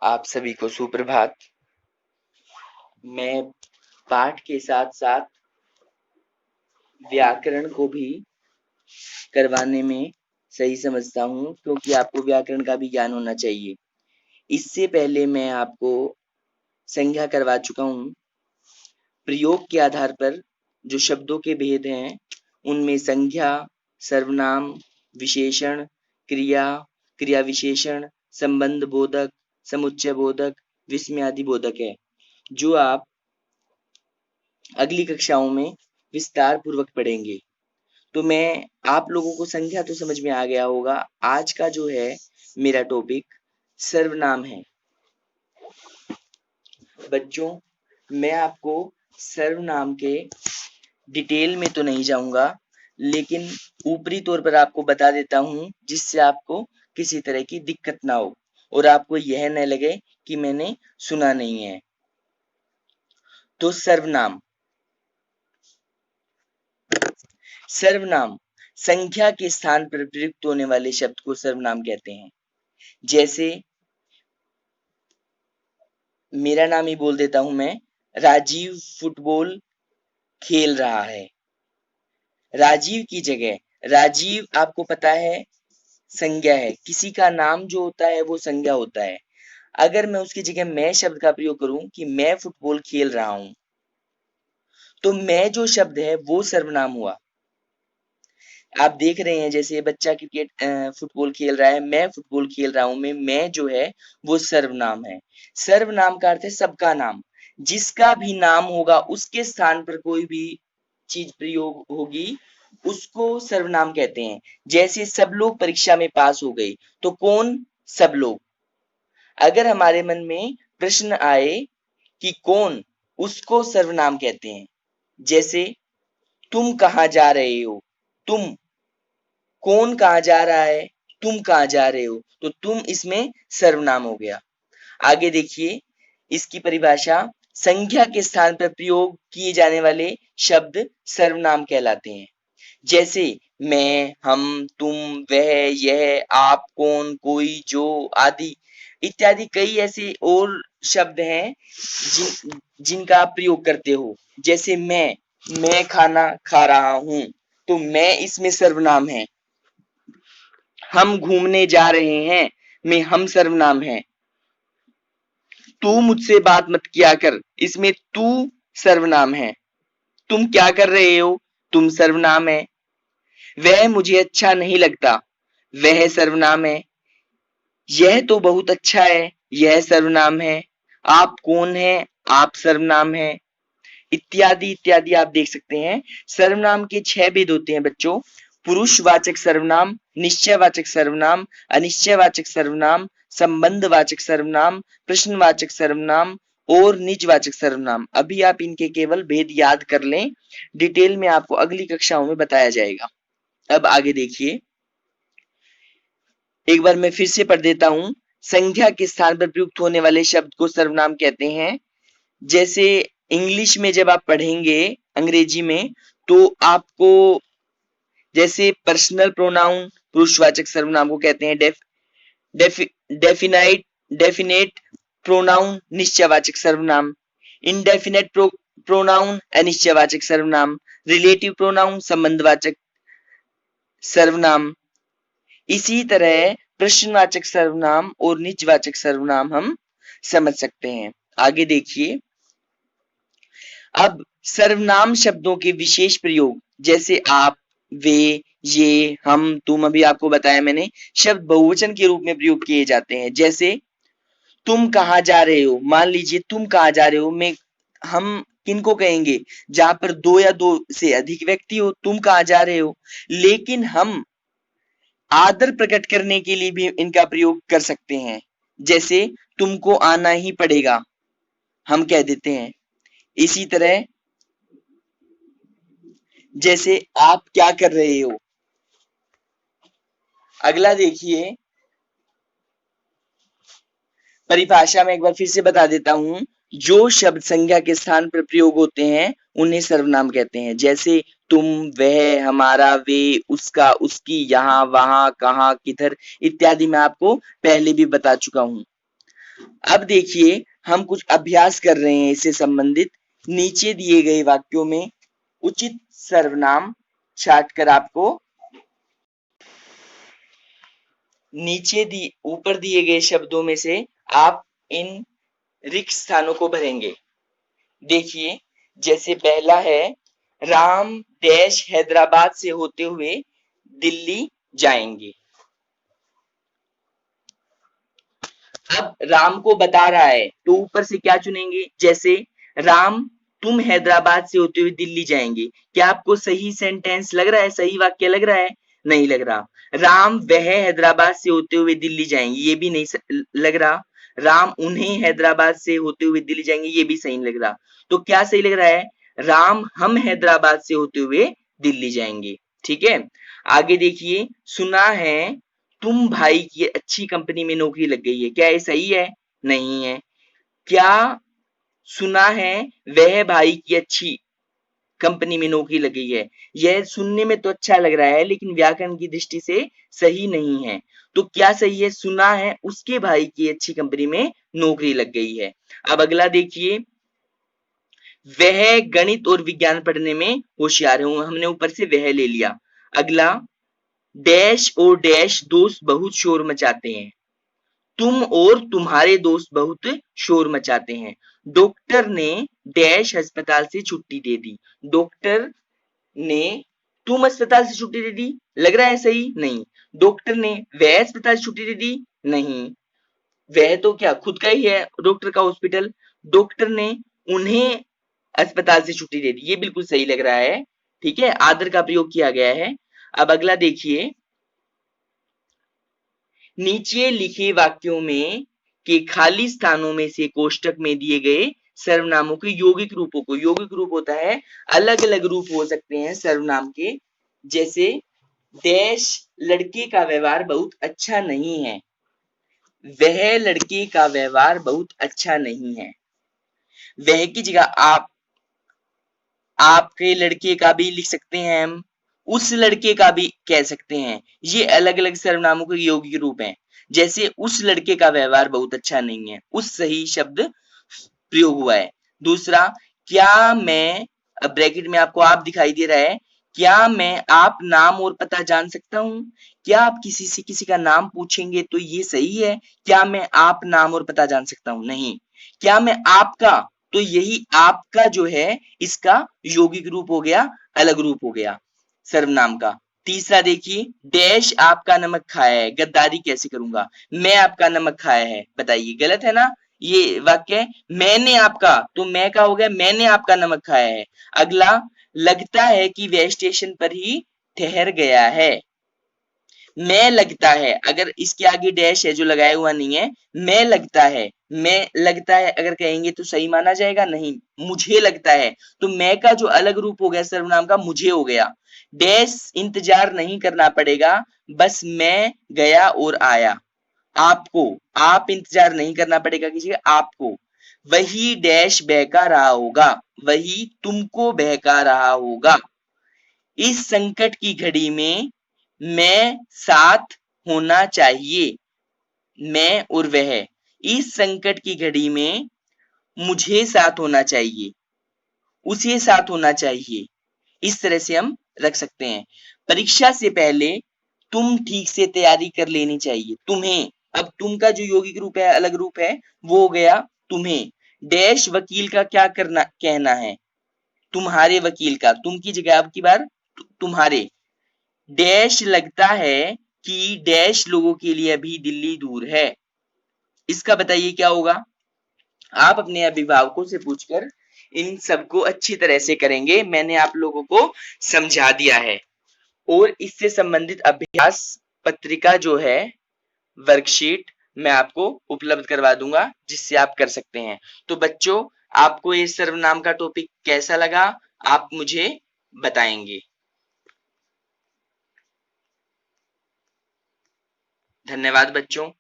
आप सभी को सुप्रभात। मैं पाठ के साथ साथ व्याकरण को भी करवाने में सही समझता हूँ, क्योंकि आपको व्याकरण का भी ज्ञान होना चाहिए। इससे पहले मैं आपको संज्ञा करवा चुका हूँ। प्रयोग के आधार पर जो शब्दों के भेद हैं, उनमें संज्ञा, सर्वनाम, विशेषण, क्रिया, क्रिया विशेषण, संबंध बोधक, समुच्चय बोधक, विस्मयादि बोधक है, जो आप अगली कक्षाओं में विस्तार पूर्वक पढ़ेंगे। तो मैं आप लोगों को संज्ञा तो समझ में आ गया होगा। आज का जो है मेरा टॉपिक सर्वनाम है। बच्चों, मैं आपको सर्वनाम के डिटेल में तो नहीं जाऊंगा, लेकिन ऊपरी तौर पर आपको बता देता हूं, जिससे आपको किसी तरह की दिक्कत ना हो और आपको यह न लगे कि मैंने सुना नहीं है। तो सर्वनाम संख्या के स्थान पर प्रयुक्त होने वाले शब्द को सर्वनाम कहते हैं। जैसे मेरा नाम ही बोल देता हूं मैं, राजीव फुटबॉल खेल रहा है। राजीव की जगह राजीव आपको पता है संज्ञा है, किसी का नाम जो होता है वो संज्ञा होता है। अगर मैं उसकी जगह मैं शब्द का प्रयोग करूं कि मैं फुटबॉल खेल रहा हूं, तो मैं जो शब्द है वो सर्वनाम हुआ। आप देख रहे हैं जैसे बच्चा क्रिकेट फुटबॉल खेल रहा है, मैं फुटबॉल खेल रहा हूं, मैं जो है वो सर्वनाम है। सर्वनाम का अर्थ है सबका नाम। जिसका भी नाम होगा उसके स्थान पर कोई भी चीज प्रयोग होगी, उसको सर्वनाम कहते हैं। जैसे सब लोग परीक्षा में पास हो गए, तो कौन? सब लोग। अगर हमारे मन में प्रश्न आए कि कौन, उसको सर्वनाम कहते हैं। जैसे तुम कहाँ जा रहे हो, तुम। कौन कहाँ जा रहा है, तुम कहाँ जा रहे हो, तो तुम इसमें सर्वनाम हो गया। आगे देखिए इसकी परिभाषा। संख्या के स्थान पर प्रयोग किए जाने वाले शब्द सर्वनाम कहलाते हैं। जैसे मैं, हम, तुम, वह, यह, आप, कौन, कोई, जो आदि इत्यादि कई ऐसे और शब्द हैं जिनका आप प्रयोग करते हो। जैसे मैं खाना खा रहा हूं, तो मैं इसमें सर्वनाम है। हम घूमने जा रहे हैं में हम सर्वनाम है। तू मुझसे बात मत किया कर, इसमें तू सर्वनाम है। तुम क्या कर रहे हो, तुम सर्वनाम है। वह मुझे अच्छा नहीं लगता, वह सर्वनाम है। यह तो बहुत अच्छा है, यह सर्वनाम है। आप कौन है, आप सर्वनाम है। इत्यादि इत्यादि आप देख सकते हैं। सर्वनाम के 6 भेद होते हैं बच्चों। पुरुषवाचक सर्वनाम, निश्चयवाचक सर्वनाम, अनिश्चयवाचक सर्वनाम, संबंधवाचक सर्वनाम, प्रश्नवाचक सर्वनाम और निजवाचक सर्वनाम। अभी आप इनके केवल भेद याद कर लें, डिटेल में आपको अगली कक्षाओं में बताया जाएगा। अब आगे देखिए, एक बार मैं फिर से पढ़ देता हूं। संख्या के स्थान पर प्रयुक्त होने वाले शब्द को सर्वनाम कहते हैं। जैसे इंग्लिश में जब आप पढ़ेंगे, अंग्रेजी में, तो आपको जैसे पर्सनल प्रोनाउन पुरुषवाचक सर्वनाम को कहते हैं। डेफिनेट प्रोनाउन निश्चयवाचक सर्वनाम, इनडेफिनेट प्रोनाउन अनिश्चयवाचक सर्वनाम, रिलेटिव प्रोनाउन संबंधवाचक सर्वनाम। इसी तरह प्रश्नवाचक सर्वनाम और निजवाचक सर्वनाम हम समझ सकते हैं। आगे देखिए, अब सर्वनाम शब्दों के विशेष प्रयोग, जैसे आप, वे, ये, हम, तुम, अभी आपको बताया मैंने, शब्द बहुवचन के रूप में प्रयोग किए जाते हैं। जैसे तुम कहाँ जा रहे हो, मान लीजिए तुम कहाँ जा रहे हो में हम किनको कहेंगे? जहां पर 2 या 2 से अधिक व्यक्ति हो, तुम कहाँ जा रहे हो। लेकिन हम आदर प्रकट करने के लिए भी इनका प्रयोग कर सकते हैं। जैसे तुमको आना ही पड़ेगा, हम कह देते हैं। इसी तरह जैसे आप क्या कर रहे हो। अगला देखिए, परिभाषा में एक बार फिर से बता देता हूं। जो शब्द संज्ञा के स्थान पर प्रयोग होते हैं उन्हें सर्वनाम कहते हैं। जैसे तुम, वह, हमारा, वे, उसका, उसकी, यहाँ, वहां, कहाँ, किधर इत्यादि मैं आपको पहले भी बता चुका हूं। अब देखिए हम कुछ अभ्यास कर रहे हैं इससे संबंधित। नीचे दिए गए वाक्यों में उचित सर्वनाम छांटकर आपको ऊपर दिए गए शब्दों में से आप इन रिक्त स्थानों को भरेंगे। देखिए, जैसे पहला है, राम डैश हैदराबाद से होते हुए दिल्ली जाएंगे। अब राम को बता रहा है तो ऊपर से क्या चुनेंगे? जैसे राम तुम हैदराबाद से होते हुए दिल्ली जाएंगे। क्या आपको सही सेंटेंस लग रहा है? सही वाक्य लग रहा है? नहीं लग रहा। राम वह हैदराबाद से होते हुए दिल्ली जाएंगे, ये भी नहीं लग रहा। राम उन्हें हैदराबाद से होते हुए दिल्ली जाएंगे, ये भी सही नहीं लग रहा। तो क्या सही लग रहा है? राम हम हैदराबाद से होते हुए दिल्ली जाएंगे। ठीक है, आगे देखिए, सुना है तुम भाई की अच्छी कंपनी में नौकरी लग गई है। क्या ये सही है? नहीं है। क्या सुना है वह भाई की अच्छी कंपनी में नौकरी लग गई है? यह सुनने में तो अच्छा लग रहा है लेकिन व्याकरण की दृष्टि से सही नहीं है। तो क्या सही है? सुना है उसके भाई की अच्छी कंपनी में नौकरी लग गई है। अब अगला देखिए, वह गणित और विज्ञान पढ़ने में होशियार है। हमने ऊपर से वह ले लिया। अगला, डैश और डैश दोस्त बहुत शोर मचाते हैं। तुम और तुम्हारे दोस्त बहुत शोर मचाते हैं। डॉक्टर ने डैश अस्पताल से छुट्टी दे दी। डॉक्टर ने तुम अस्पताल से छुट्टी दे दी, लग रहा है सही? नहीं। डॉक्टर ने वह अस्पताल से छुट्टी दे दी, नहीं। वह तो क्या खुद का ही है डॉक्टर का हॉस्पिटल। डॉक्टर ने उन्हें अस्पताल से छुट्टी दे दी, ये बिल्कुल सही लग रहा है। ठीक है, आदर का प्रयोग किया गया है। अब अगला देखिए, नीचे लिखे वाक्यों में के खाली स्थानों में से कोष्टक में दिए गए सर्वनामों के यौगिक रूपों को, यौगिक रूप होता है अलग अलग रूप हो सकते हैं सर्वनाम के। जैसे डैश लड़के का व्यवहार बहुत अच्छा नहीं है। वह लड़के का व्यवहार बहुत अच्छा नहीं है। वह की जगह आपके लड़के का भी लिख सकते हैं हम, उस लड़के का भी कह सकते हैं। ये अलग अलग सर्वनामों के यौगिक रूप हैं। जैसे उस लड़के का व्यवहार बहुत अच्छा नहीं है, उस सही शब्द प्रयोग हुआ है। दूसरा, क्या मैं, अब ब्रैकेट में आपको आप दिखाई दे रहा है, क्या मैं आप नाम और पता जान सकता हूं? क्या आप किसी से किसी का नाम पूछेंगे तो ये सही है? क्या मैं आप नाम और पता जान सकता हूं? नहीं। क्या मैं आपका, तो यही आपका जो है इसका यौगिक रूप हो गया, अलग रूप हो गया सर्वनाम का। तीसरा देखिए, डैश आपका नमक खाया है। गद्दारी कैसे करूंगा? मैं आपका नमक खाया है, बताइए गलत है ना? ये वाक्य है। मैंने आपका, तो मैं का हो गया, मैंने आपका नमक खाया है। अगला, लगता है कि वह स्टेशन पर ही ठहर गया है। मैं लगता है, अगर इसके आगे डैश है जो लगाया हुआ नहीं है, मैं लगता है, मैं लगता है अगर कहेंगे तो सही माना जाएगा? नहीं। मुझे लगता है, तो मैं का जो अलग रूप हो गया सर्वनाम का, मुझे हो गया। डैश इंतजार नहीं करना पड़ेगा, बस मैं गया और आया। आपको, आप इंतजार नहीं करना पड़ेगा किसी का, आपको। वही डैश बहका रहा होगा, वही तुमको बहका रहा होगा। इस संकट की घड़ी में मैं साथ होना चाहिए। मैं और वह, इस संकट की घड़ी में मुझे साथ होना चाहिए, उसे साथ होना चाहिए। इस तरह से हम रख सकते हैं। परीक्षा से पहले तुम ठीक से तैयारी कर लेनी चाहिए। तुम्हें, अब तुम का जो यौगिक रूप है, अलग रूप है, वो हो गया तुम्हें। डैश वकील का क्या करना कहना है? तुम्हारे वकील का, तुम की जगह अब की बार तुम्हारे। डैश लगता है कि डैश लोगों के लिए अभी दिल्ली दूर है। इसका बताइए क्या होगा? आप अपने अभिभावकों से पूछकर इन सबको अच्छी तरह से करेंगे। मैंने आप लोगों को समझा दिया है। और इससे संबंधित अभ्यास पत्रिका जो है, वर्कशीट, मैं आपको उपलब्ध करवा दूंगा जिससे आप कर सकते हैं। तो बच्चों, आपको ये सर्वनाम का टॉपिक कैसा लगा, आप मुझे बताएंगे। धन्यवाद बच्चों।